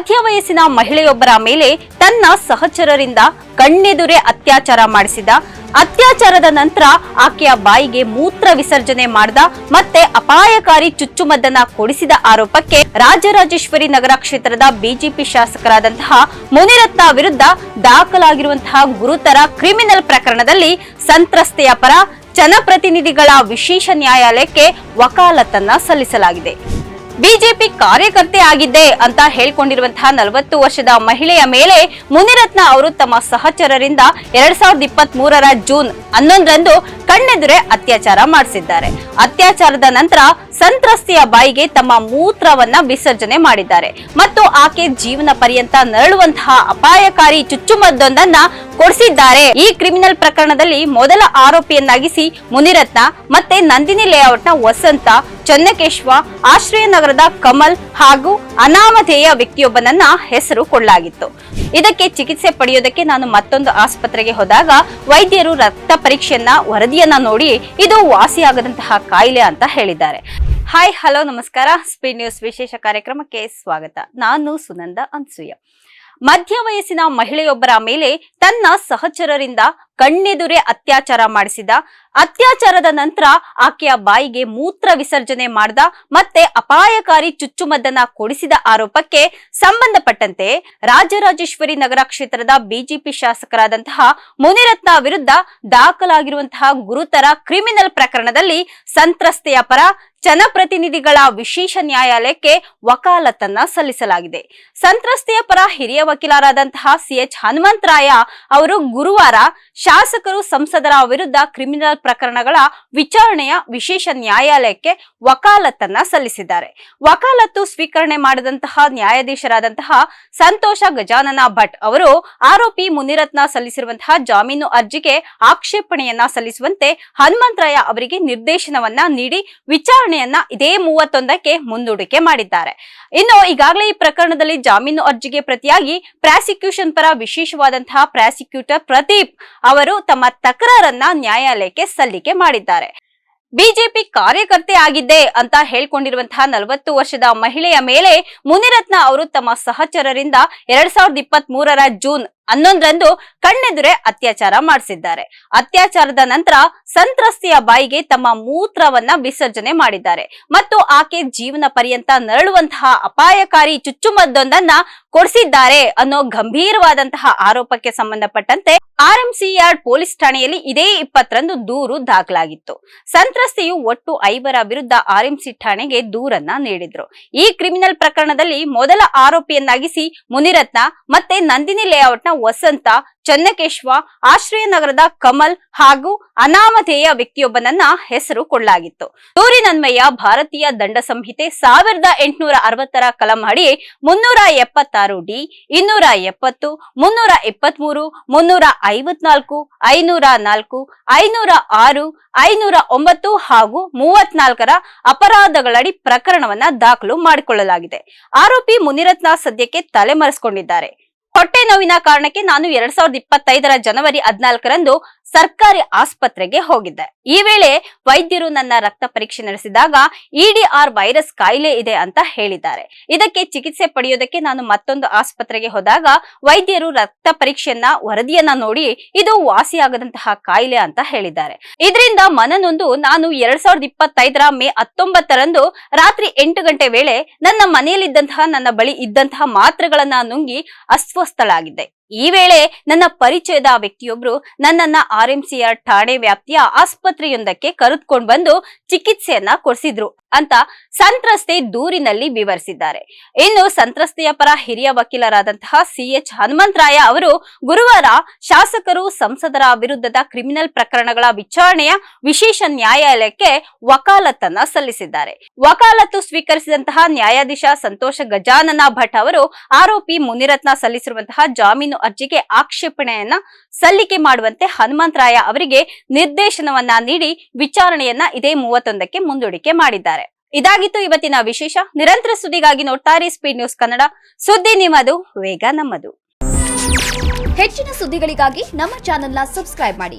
ಮಧ್ಯ ವಯಸ್ಸಿನ ಮಹಿಳೆಯೊಬ್ಬರ ಮೇಲೆ ತನ್ನ ಸಹಚರರಿಂದ ಕಣ್ಣೆದುರೇ ಅತ್ಯಾಚಾರ ಮಾಡಿಸಿದ, ಅತ್ಯಾಚಾರದ ನಂತರ ಆಕೆಯ ಬಾಯಿಗೆ ಮೂತ್ರ ವಿಸರ್ಜನೆ ಮಾಡಿದ ಮತ್ತೆ ಅಪಾಯಕಾರಿ ಚುಚ್ಚುಮದ್ದನ್ನ ಕೊಡಿಸಿದ ಆರೋಪಕ್ಕೆ ರಾಜರಾಜೇಶ್ವರಿ ನಗರ ಕ್ಷೇತ್ರದ ಬಿಜೆಪಿ ಶಾಸಕರಾದಂತಹ ಮುನಿರತ್ನ ವಿರುದ್ಧ ದಾಖಲಾಗಿರುವಂತಹ ಗುರುತರ ಕ್ರಿಮಿನಲ್ ಪ್ರಕರಣದಲ್ಲಿ ಸಂತ್ರಸ್ತೆಯ ಪರ ಜನಪ್ರತಿನಿಧಿಗಳ ವಿಶೇಷ ನ್ಯಾಯಾಲಯಕ್ಕೆ ವಕಾಲತ್ತನ್ನ ಸಲ್ಲಿಸಲಾಗಿದೆ. ಬಿಜೆಪಿ ಕಾರ್ಯಕರ್ತೆ ಆಗಿದ್ದೆ ಅಂತ ಹೇಳ್ಕೊಂಡಿರುವಂತಹ 40 ವರ್ಷದ ಮಹಿಳೆಯ ಮೇಲೆ ಮುನಿರತ್ನ ಅವರು ತಮ್ಮ ಸಹಚರರಿಂದ 2023 ಜೂನ್ 11ರಂದು ಕಣ್ಣೆದುರೇ ಅತ್ಯಾಚಾರ ಮಾಡಿಸಿದ್ದಾರೆ. ಅತ್ಯಾಚಾರದ ನಂತರ ಸಂತ್ರಸ್ತೆಯ ಬಾಯಿಗೆ ತಮ್ಮ ಮೂತ್ರವನ್ನ ವಿಸರ್ಜನೆ ಮಾಡಿದ್ದಾರೆ ಮತ್ತು ಆಕೆ ಜೀವನ ಪರ್ಯಂತ ನರಳುವಂತಹ ಅಪಾಯಕಾರಿ ಚುಚ್ಚುಮದ್ದೊಂದನ್ನ ಕೊಡಿಸಿದ್ದಾರೆ. ಈ ಕ್ರಿಮಿನಲ್ ಪ್ರಕರಣದಲ್ಲಿ ಮೊದಲ ಆರೋಪಿಯನ್ನಾಗಿಸಿ ಮುನಿರತ್ನ ಮತ್ತೆ ನಂದಿನಿ ಲೇಔಟ್ನ ವಸಂತ, ಚನ್ನಕೇಶ್ವ, ಆಶ್ರಯ ನಗರದ ಕಮಲ್ ಹಾಗೂ ಅನಾಮಧೇಯ ವ್ಯಕ್ತಿಯೊಬ್ಬನನ್ನ ಹೆಸರು ಕೊಳ್ಳಲಾಗಿತ್ತು. ಇದಕ್ಕೆ ಚಿಕಿತ್ಸೆ ಪಡೆಯೋದಕ್ಕೆ ನಾನು ಮತ್ತೊಂದು ಆಸ್ಪತ್ರೆಗೆ ಹೋದಾಗ ವೈದ್ಯರು ರಕ್ತ ಪರೀಕ್ಷೆಯನ್ನ ವರದಿಯನ್ನ ನೋಡಿ ಇದು ವಾಸಿಯಾಗದಂತಹ ಕಾಯಿಲೆ ಅಂತ ಹೇಳಿದ್ದಾರೆ. ಹಾಯ್, ಹಲೋ, ನಮಸ್ಕಾರ. ಸ್ಪೀಡ್ ನ್ಯೂಸ್ ವಿಶೇಷ ಕಾರ್ಯಕ್ರಮಕ್ಕೆ ಸ್ವಾಗತ. ನಾನು ಸುನಂದ ಅನ್ಸೂಯ. ಮಧ್ಯ ವಯಸ್ಸಿನ ಮಹಿಳೆಯೊಬ್ಬರ ಮೇಲೆ ತನ್ನ ಸಹಚರರಿಂದ ಕಣ್ಣೆದುರೇ ಅತ್ಯಾಚಾರ ಮಾಡಿಸಿದ, ಅತ್ಯಾಚಾರದ ನಂತರ ಆಕೆಯ ಬಾಯಿಗೆ ಮೂತ್ರ ವಿಸರ್ಜನೆ ಮಾಡಿದ ಮತ್ತೆ ಅಪಾಯಕಾರಿ ಚುಚ್ಚುಮದ್ದನ್ನ ಕೊಡಿಸಿದ ಆರೋಪಕ್ಕೆ ಸಂಬಂಧಪಟ್ಟಂತೆ ರಾಜರಾಜೇಶ್ವರಿ ನಗರ ಕ್ಷೇತ್ರದ ಬಿಜೆಪಿ ಶಾಸಕರಾದಂತಹ ಮುನಿರತ್ನ ವಿರುದ್ಧ ದಾಖಲಾಗಿರುವಂತಹ ಗುರುತರ ಕ್ರಿಮಿನಲ್ ಪ್ರಕರಣದಲ್ಲಿ ಸಂತ್ರಸ್ತೆಯ ಪರ ಜನಪ್ರತಿನಿಧಿಗಳ ವಿಶೇಷ ನ್ಯಾಯಾಲಯಕ್ಕೆ ವಕಾಲತ್ತನ್ನ ಸಲ್ಲಿಸಲಾಗಿದೆ. ಸಂತ್ರಸ್ತೆಯ ಪರ ಹಿರಿಯ ವಕೀಲರಾದಂತಹ ಸಿಎಚ್ ಹನುಮಂತರಾಯ ಅವರು ಗುರುವಾರ ಶಾಸಕರು ಸಂಸದರ ವಿರುದ್ಧ ಕ್ರಿಮಿನಲ್ ಪ್ರಕರಣಗಳ ವಿಚಾರಣೆಯ ವಿಶೇಷ ನ್ಯಾಯಾಲಯಕ್ಕೆ ವಕಾಲತ್ತನ್ನ ಸಲ್ಲಿಸಿದ್ದಾರೆ. ವಕಾಲತ್ತು ಸ್ವೀಕರಣೆ ಮಾಡಿದಂತಹ ನ್ಯಾಯಾಧೀಶರಾದಂತಹ ಸಂತೋಷ ಗಜಾನನ ಭಟ್ ಅವರು ಆರೋಪಿ ಮುನಿರತ್ನ ಸಲ್ಲಿಸಿರುವಂತಹ ಜಾಮೀನು ಅರ್ಜಿಗೆ ಆಕ್ಷೇಪಣೆಯನ್ನ ಸಲ್ಲಿಸುವಂತೆ ಹನುಮಂತರಾಯ ಅವರಿಗೆ ನಿರ್ದೇಶನವನ್ನ ನೀಡಿ ವಿಚಾರಣೆಯನ್ನ ಇದೇ 31ಕ್ಕೆ ಮುಂದೂಡಿಕೆ ಮಾಡಿದ್ದಾರೆ. ಇನ್ನು ಈಗಾಗಲೇ ಈ ಪ್ರಕರಣದಲ್ಲಿ ಜಾಮೀನು ಅರ್ಜಿಗೆ ಪ್ರತಿಯಾಗಿ ಪ್ರಾಸಿಕ್ಯೂಷನ್ ಪರ ವಿಶೇಷವಾದಂತಹ ಪ್ರಾಸಿಕ್ಯೂಟರ್ ಪ್ರದೀಪ್ ಅವರು ತಮ್ಮ ತಕರಾರನ್ನ ನ್ಯಾಯಾಲಯಕ್ಕೆ ಸಲ್ಲಿಕೆ ಮಾಡಿದ್ದಾರೆ. ಬಿಜೆಪಿ ಕಾರ್ಯಕರ್ತೆ ಆಗಿದ್ದೆ ಅಂತ ಹೇಳ್ಕೊಂಡಿರುವಂತಹ 40 ವರ್ಷದ ಮಹಿಳೆಯ ಮೇಲೆ ಮುನಿರತ್ನ ಅವರು ತಮ್ಮ ಸಹಚರರಿಂದ 2023 ಜೂನ್ 11ರಂದು ಕಣ್ಣೆದುರೇ ಅತ್ಯಾಚಾರ ಮಾಡಿಸಿದ್ದಾರೆ. ಅತ್ಯಾಚಾರದ ನಂತರ ಸಂತ್ರಸ್ತೆಯ ಬಾಯಿಗೆ ತಮ್ಮ ಮೂತ್ರವನ್ನ ವಿಸರ್ಜನೆ ಮಾಡಿದ್ದಾರೆ ಮತ್ತು ಆಕೆ ಜೀವನ ಪರ್ಯಂತ ನರಳುವಂತಹ ಅಪಾಯಕಾರಿ ಚುಚ್ಚುಮದ್ದೊಂದನ್ನ ಕೊಡಿಸಿದ್ದಾರೆ ಅನ್ನೋ ಗಂಭೀರವಾದಂತಹ ಆರೋಪಕ್ಕೆ ಸಂಬಂಧಪಟ್ಟಂತೆ ಆರ್ಎಂಸಿಯಾರ್ಡ್ ಪೊಲೀಸ್ ಠಾಣೆಯಲ್ಲಿ ಇದೇ 20ರಂದು ದೂರು ದಾಖಲಾಗಿತ್ತು. ಸಂತ್ರಸ್ತೆಯು ಒಟ್ಟು 5 ವಿರುದ್ಧ ಆರ್ಎಂಸಿ ಠಾಣೆಗೆ ದೂರನ್ನ ನೀಡಿದ್ರು. ಈ ಕ್ರಿಮಿನಲ್ ಪ್ರಕರಣದಲ್ಲಿ ಮೊದಲ ಆರೋಪಿಯನ್ನಾಗಿಸಿ ಮುನಿರತ್ನ ಮತ್ತೆ ನಂದಿನಿ ಲೇಔಟ್ನ ವಸಂತ, ಚನ್ನಕೇಶ್ವ, ಆಶ್ರಯ ನಗರದ ಕಮಲ್ ಹಾಗೂ ಅನಾಮಧೇಯ ವ್ಯಕ್ತಿಯೊಬ್ಬನನ್ನ ಹೆಸರು ಕೊಳ್ಳಲಾಗಿತ್ತು. ದೂರಿನನ್ವಯ ಭಾರತೀಯ ದಂಡ ಸಂಹಿತೆ 1860 ಕಲಂ ಅಡಿ 376 ಡಿ, 270, 323, 354, 504, 506, 509 ಹಾಗೂ 34 ಅಪರಾಧಗಳಡಿ ಪ್ರಕರಣವನ್ನ ದಾಖಲು ಮಾಡಿಕೊಳ್ಳಲಾಗಿದೆ. ಆರೋಪಿ ಮುನಿರತ್ನ ಸದ್ಯಕ್ಕೆ ತಲೆಮರೆಸಿಕೊಂಡಿದ್ದಾರೆ. ಹೊಟ್ಟೆ ನೋವಿನ ಕಾರಣಕ್ಕೆ ನಾನು 2025 ಜನವರಿ 14ರಂದು ಸರ್ಕಾರಿ ಆಸ್ಪತ್ರೆಗೆ ಹೋಗಿದ್ದೆ. ಈ ವೇಳೆ ವೈದ್ಯರು ನನ್ನ ರಕ್ತ ಪರೀಕ್ಷೆ ನಡೆಸಿದಾಗ ಇಡಿಆರ್ ವೈರಸ್ ಕಾಯಿಲೆ ಇದೆ ಅಂತ ಹೇಳಿದ್ದಾರೆ. ಇದಕ್ಕೆ ಚಿಕಿತ್ಸೆ ಪಡೆಯೋದಕ್ಕೆ ನಾನು ಮತ್ತೊಂದು ಆಸ್ಪತ್ರೆಗೆ ಹೋದಾಗ ವೈದ್ಯರು ರಕ್ತ ಪರೀಕ್ಷೆಯನ್ನ ವರದಿಯನ್ನ ನೋಡಿ ಇದು ವಾಸಿಯಾಗದಂತಹ ಕಾಯಿಲೆ ಅಂತ ಹೇಳಿದ್ದಾರೆ. ಇದರಿಂದ ಮನನೊಂದು ನಾನು 2025 ಮೇ 19ರಂದು ರಾತ್ರಿ 8 ಗಂಟೆ ವೇಳೆ ನನ್ನ ಮನೆಯಲ್ಲಿದ್ದಂತಹ ನನ್ನ ಬಳಿ ಇದ್ದಂತಹ ಮಾತ್ರೆಗಳನ್ನ ನುಂಗಿ ಅಸ್ವಸ್ಥಳಾಗಿದ್ದೆ. ಈ ವೇಳೆ ನನ್ನ ಪರಿಚಯದ ವ್ಯಕ್ತಿಯೊಬ್ರು ನನ್ನನ್ನ ಆರ್ಎಂಸಿಆರ್ ಠಾಣೆ ವ್ಯಾಪ್ತಿಯ ಆಸ್ಪತ್ರೆಯೊಂದಕ್ಕೆ ಕರೆದುಕೊಂಡು ಬಂದು ಚಿಕಿತ್ಸೆಯನ್ನ ಕೊಡಿಸಿದ್ರು ಅಂತ ಸಂತ್ರಸ್ತೆ ದೂರಿನಲ್ಲಿ ವಿವರಿಸಿದ್ದಾರೆ. ಇನ್ನು ಸಂತ್ರಸ್ತೆಯ ಪರ ಹಿರಿಯ ವಕೀಲರಾದಂತಹ ಸಿಎಚ್ ಹನುಮಂತರಾಯ ಅವರು ಗುರುವಾರ ಶಾಸಕರು ಸಂಸದರ ವಿರುದ್ಧದ ಕ್ರಿಮಿನಲ್ ಪ್ರಕರಣಗಳ ವಿಚಾರಣೆಯ ವಿಶೇಷ ನ್ಯಾಯಾಲಯಕ್ಕೆ ವಕಾಲತ್ತನ್ನ ಸಲ್ಲಿಸಿದ್ದಾರೆ. ವಕಾಲತ್ತು ಸ್ವೀಕರಿಸಿದಂತಹ ನ್ಯಾಯಾಧೀಶ ಸಂತೋಷ ಗಜಾನನ ಭಟ್ ಅವರು ಆರೋಪಿ ಮುನಿರತ್ನ ಸಲ್ಲಿಸಿರುವಂತಹ ಜಾಮೀನು ಅರ್ಜಿಗೆ ಆಕ್ಷೇಪಣೆಯನ್ನ ಸಲ್ಲಿಕೆ ಮಾಡುವಂತೆ ಹನುಮಂತರಾಯ ಅವರಿಗೆ ನಿರ್ದೇಶನವನ್ನ ನೀಡಿ ವಿಚಾರಣೆಯನ್ನ ಇದೇ 31ಕ್ಕೆ ಮುಂದೂಡಿಕೆ ಮಾಡಿದ್ದಾರೆ. ಇದಾಗಿತ್ತು ಇವತ್ತಿನ ವಿಶೇಷ. ನಿರಂತರ ಸುದ್ದಿಗಾಗಿ ನೋಡ್ತಾ ಇರಿ ಸ್ಪೀಡ್ ನ್ಯೂಸ್ ಕನ್ನಡ. ಸುದ್ದಿ ನಿಮ್ಮದು, ವೇಗ ನಮ್ಮದು. ಹೆಚ್ಚಿನ ಸುದ್ದಿಗಳಿಗಾಗಿ ನಮ್ಮ ಚಾನೆಲ್ನ ಸಬ್ಸ್ಕ್ರೈಬ್ ಮಾಡಿ.